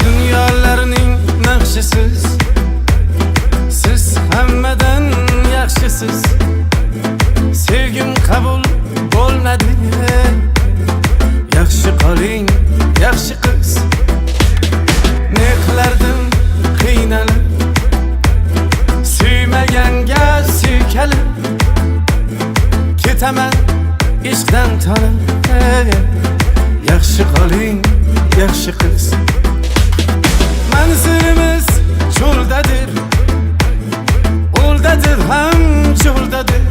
Dünyalarning naqshisiz, siz hammadan yaxshisiz. Sevgim qabul bo'lmadi. Yaxshi qoling, yaxshi qiz. Ne qilardim qiynalib, suymaganga suykalib. Ketaman ishqdan tonib. Yaxshi qoling, yaxshi qiz. Manzilimiz cho'ldadir, o'ldadir ham cho'ldadir.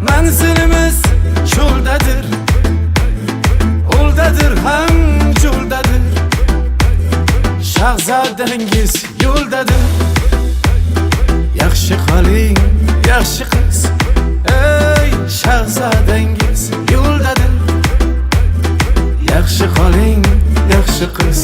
Manzilimiz cho'ldadir, o'ldadir ham cho'ldadir. Shahzodangiz yo'ldadir. Yaxshi qoling, yaxshi qiz. Ey shahzodangiz yo'ldadir. Yaxshi qoling, yaxshi qiz.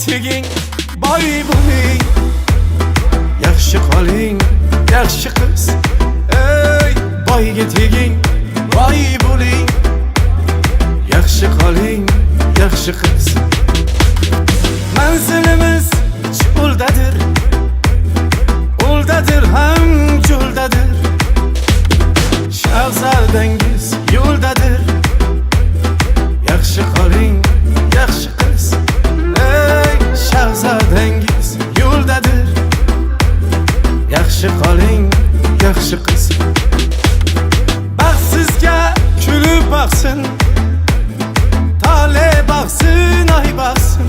Teging boy bo'ling. Yaxshi qoling, yaxshi qiz. Ey boyga teging boy bo'ling. Yaxshi qoling, yaxshi qiz. Manzilimiz cho'ldadir, o'ldadir ham cho'ldadir. Shahzodangiz yo'ldadir. Yaxshi qoling, yaxshi qiz. Shahzodangiz yo'ldadir. Yaxshi qoling, yaxshi qiz. Baxtsizga kulib boqsin, tole boqsin, ay boqsin.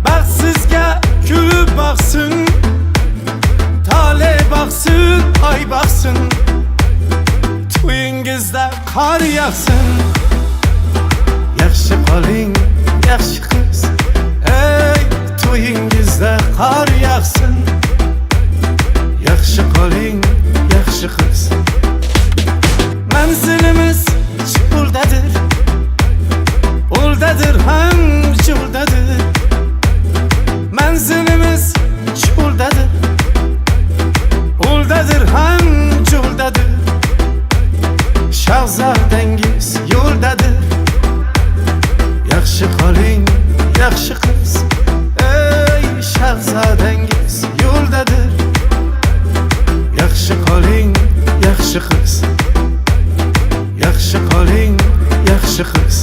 Baxtsizga kulib boqsin, tole boqsin, ay boqsin. To'yingizda qor yog'sin. Yaxshi qoling, yaxshi qiz. Ey to'yingizda qor yog'sin. Yaxshi qoling, yaxshi qiz. Manzilimiz cho'ldadir, o'ldadir ham cho'ldadir. Manzilimiz cho'ldadir, o'ldadir ham cho'ldadir. Shahzodangiz yo'ldadir. Yaxshi qoling, yaxshi qiz. Ey shahzodangiz yo'ldadir. Yaxshi qoling, yaxshi qiz. Yaxshi qoling, yaxshi qiz.